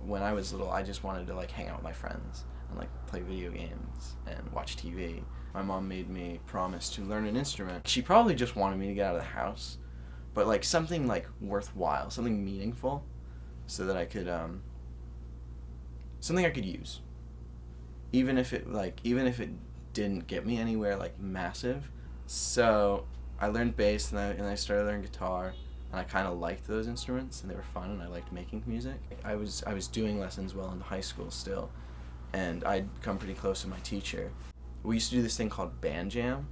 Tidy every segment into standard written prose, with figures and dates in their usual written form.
when I was little, I just wanted to like hang out with my friends and like play video games and watch TV. My mom made me promise to learn an instrument. She probably just wanted me to get out of the house, but like something like worthwhile, something meaningful, so that I could something I could use. Even if it didn't get me anywhere like massive. So I learned bass and I started learning guitar, and I kind of liked those instruments and they were fun, and I liked making music. I was doing lessons well in high school still, and I'd come pretty close to my teacher. We used to do this thing called band jam.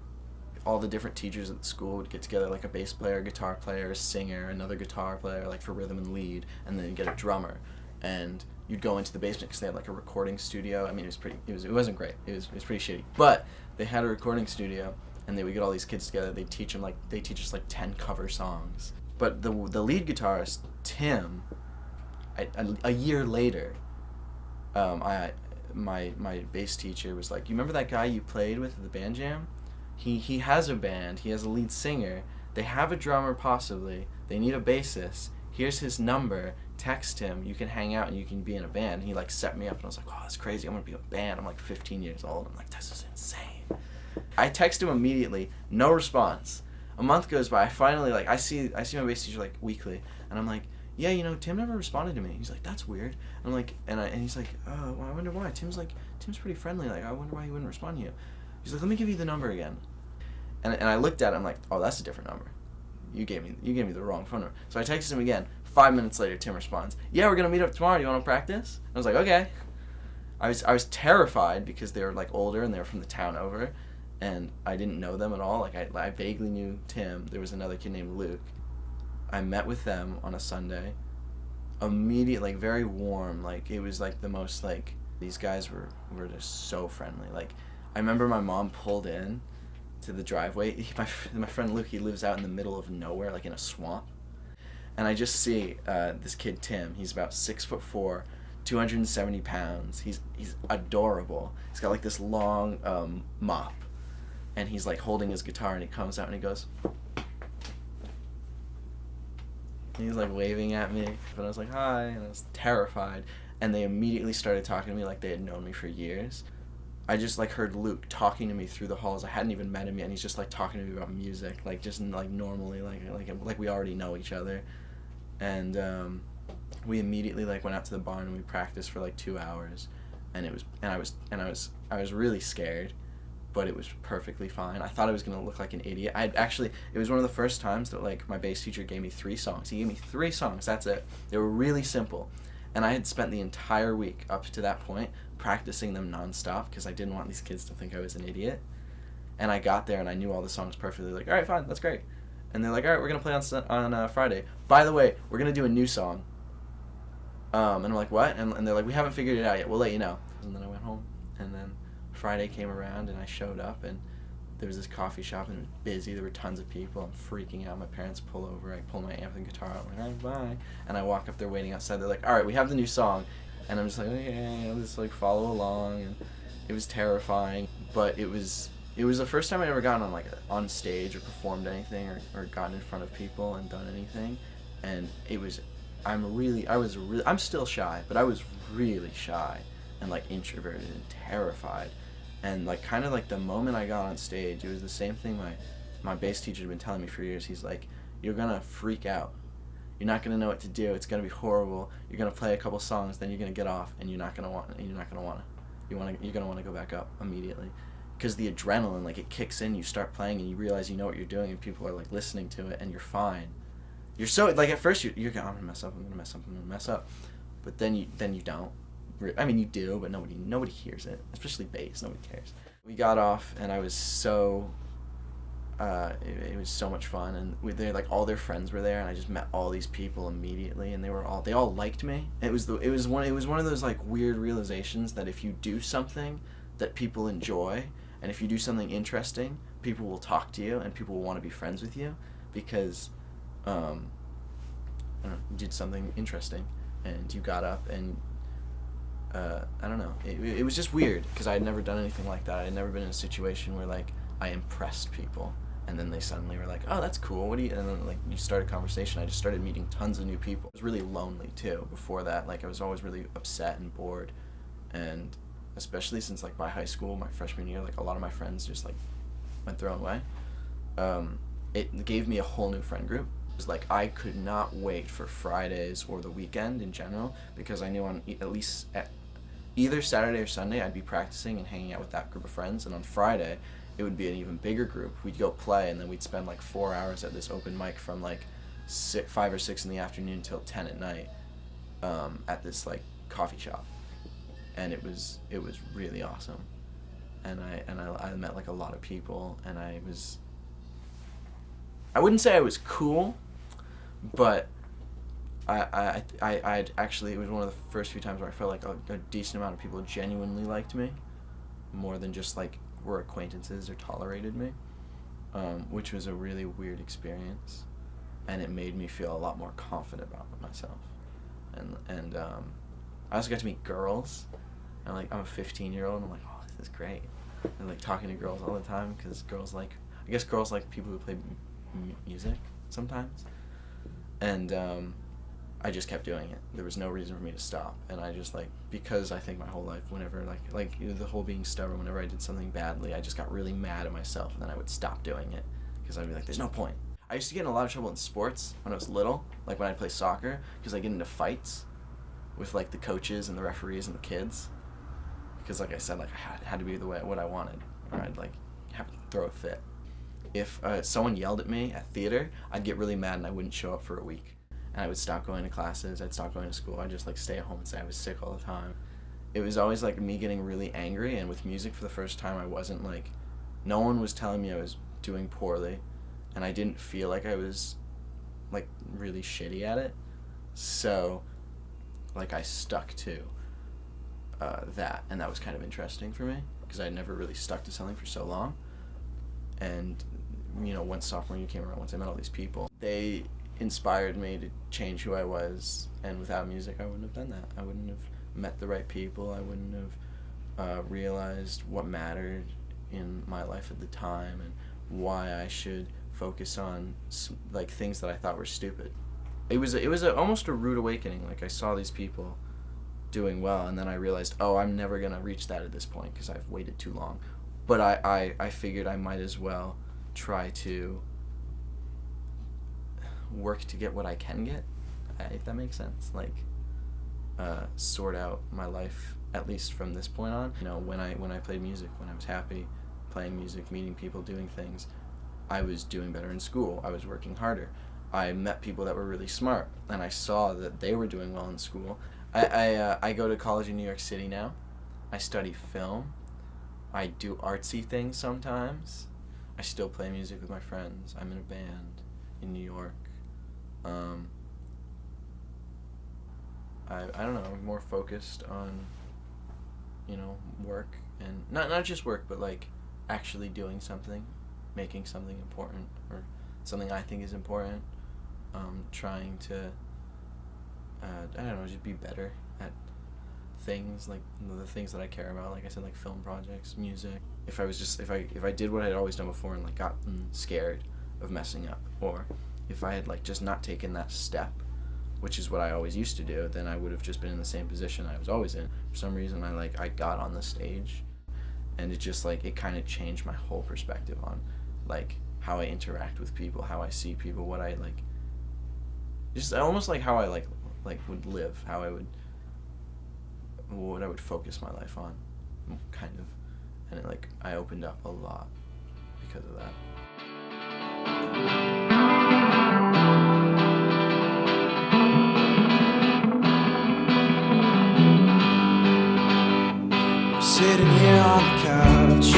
All the different teachers at the school would get together, like a bass player, a guitar player, a singer, another guitar player, like for rhythm and lead, and then you'd get a drummer. And you'd go into the basement because they had like a recording studio. I mean, it wasn't great. It was pretty shitty. But they had a recording studio, and they would get all these kids together. They teach us like 10 cover songs. But the lead guitarist, Tim, a year later, my bass teacher was like, "You remember that guy you played with at the band jam? He has a band. He has a lead singer. They have a drummer possibly. They need a bassist. Here's his number. Text him. You can hang out and you can be in a band." And he like set me up, and I was like, "Oh, that's crazy. I'm gonna be in a band." I'm like 15 years old. I'm like, "This is insane." I text him immediately. No response. A month goes by. I finally I see my bass teacher like weekly, and I'm like, "Yeah, Tim never responded to me." He's like, "That's weird." I'm like, and he's like, "Oh, well, I wonder why." Tim's pretty friendly. Like, I wonder why he wouldn't respond to you. He's like, "Let me give you the number again." And I looked at it. I'm like, "Oh, that's a different number. You gave me the wrong phone number." So I texted him again. 5 minutes later, Tim responds, "Yeah, we're gonna meet up tomorrow. You want to practice?" I was like, "Okay." I was terrified because they were like older and they were from the town over, and I didn't know them at all. Like I vaguely knew Tim. There was another kid named Luke. I met with them on a Sunday. Immediate, very warm. Like it was like the most like these guys were just so friendly. Like I remember my mom pulled in to the driveway. My friend Luke, he lives out in the middle of nowhere, like in a swamp. And I just see this kid Tim. He's about 6'4", 270 pounds. He's adorable. He's got like this long mop, and he's like holding his guitar, and he comes out and he goes. And he's like waving at me, but I was like, "Hi," and I was terrified. And they immediately started talking to me like they had known me for years. I just like heard Luke talking to me through the halls. I hadn't even met him yet, and he's just like talking to me about music, like just like normally, like we already know each other. And we immediately like went out to the barn and we practiced for like 2 hours, and I was really scared, but it was perfectly fine. I thought I was gonna look like an idiot. It was one of the first times that like my bass teacher gave me 3 songs. He gave me 3 songs. That's it. They were really simple, and I had spent the entire week up to that point practicing them nonstop because I didn't want these kids to think I was an idiot. And I got there and I knew all the songs perfectly. Like, "All right, fine, that's great." And they're like, "All right, we're gonna play on Friday. By the way, we're gonna do a new song." And I'm like, "What?" And they're like, "We haven't figured it out yet. We'll let you know." And then I went home, and then Friday came around, and I showed up, and there was this coffee shop, and it was busy. There were tons of people. I'm freaking out. My parents pull over. I pull my amp and guitar out. I'm like, "All right, bye." And I walk up there waiting outside. They're like, "All right, we have the new song." And I'm just like, "Okay," I'll just like follow along. And it was terrifying, but it was the first time I ever gotten on stage or performed anything or gotten in front of people and done anything. And I'm still shy, but I was really shy and like introverted and terrified. And like kind of like the moment I got on stage, it was the same thing my bass teacher had been telling me for years. He's like, "You're gonna freak out. You're not gonna know what to do. It's gonna be horrible. You're gonna play a couple songs, then you're gonna get off, and you're gonna want to go back up immediately." Because the adrenaline, like, it kicks in, you start playing, and you realize you know what you're doing, and people are, like, listening to it, and you're fine. You're so, like, at first, you're going, "I'm gonna mess up. But then you don't. I mean, you do, but nobody hears it. Especially bass, nobody cares. We got off, and I was so, it was so much fun, and like, all their friends were there, and I just met all these people immediately, and they all liked me. It was one of those, like, weird realizations that if you do something that people enjoy, and if you do something interesting, people will talk to you and people will want to be friends with you because I don't know, you did something interesting and you got up and I don't know. It was just weird because I had never done anything like that. I had never been in a situation where like I impressed people And then they suddenly were like, oh, that's cool. What do you, and then like you start a conversation. I just started meeting tons of new people. I was really lonely too before that. Like I was always really upset and bored. And especially since like by high school, my freshman year, like a lot of my friends just like went their own way. It gave me a whole new friend group. It was like I could not wait for Fridays or the weekend in general, because I knew on at least at either Saturday or Sunday I'd be practicing and hanging out with that group of friends, and on Friday it would be an even bigger group. We'd go play, and then we'd spend like 4 hours at this open mic from like 5 or 6 in the afternoon till 10 at night, at this like coffee shop, and it was really awesome. And I met like a lot of people, and I wouldn't say I was cool, but I'd actually, it was one of the first few times where I felt like a decent amount of people genuinely liked me, more than just like were acquaintances or tolerated me, which was a really weird experience, and it made me feel a lot more confident about myself. And I also got to meet girls, and like I'm a 15-year-old, and I'm like, oh, this is great. And like talking to girls all the time, because girls like people who play music sometimes, and I just kept doing it. There was no reason for me to stop, and I just like, because I think my whole life, whenever like the whole being stubborn, whenever I did something badly, I just got really mad at myself, and then I would stop doing it because I'd be like, there's no point. I used to get in a lot of trouble in sports when I was little, like when I'd play soccer, because I get into fights with like the coaches and the referees and the kids, because like I said, like I had to be the way what I wanted, or I'd like have to throw a fit. If someone yelled at me at theater, I'd get really mad and I wouldn't show up for a week. And I would stop going to classes, I'd stop going to school, I'd just like stay at home and say I was sick all the time. It was always like me getting really angry, and with music for the first time I wasn't like, no one was telling me I was doing poorly, and I didn't feel like I was like really shitty at it. So like I stuck to that, and that was kind of interesting for me, because I never really stuck to something for so long. And you know, once sophomore year came around, once I met all these people, they inspired me to change who I was, and without music I wouldn't have done that. I wouldn't have met the right people, I wouldn't have realized what mattered in my life at the time, and why I should focus on like things that I thought were stupid. It was almost a rude awakening. Like I saw these people doing well, and then I realized, oh, I'm never gonna reach that at this point because I've waited too long. But I figured I might as well try to work to get what I can get, if that makes sense. Like sort out my life, at least from this point on. You know, when I played music, when I was happy playing music, meeting people, doing things, I was doing better in school. I was working harder. I met people that were really smart, and I saw that they were doing well in school. I go to college in New York City now. I study film. I do artsy things sometimes. I still play music with my friends. I'm in a band in New York. I don't know, I'm more focused on, you know, work, and not just work, but like actually doing something, making something important, or something I think is important. Trying to I don't know, just be better at things, like the things that I care about, like I said, like film projects, music. If I did what I'd always done before and like gotten scared of messing up, or if I had like just not taken that step, which is what I always used to do, then I would have just been in the same position I was always in. For some reason I got on the stage, and it just like, it kind of changed my whole perspective on like how I interact with people, how I see people, what I like, just almost like how I like would live, how what I would focus my life on, kind of. And it, like, I opened up a lot because of that. Sitting here on the couch,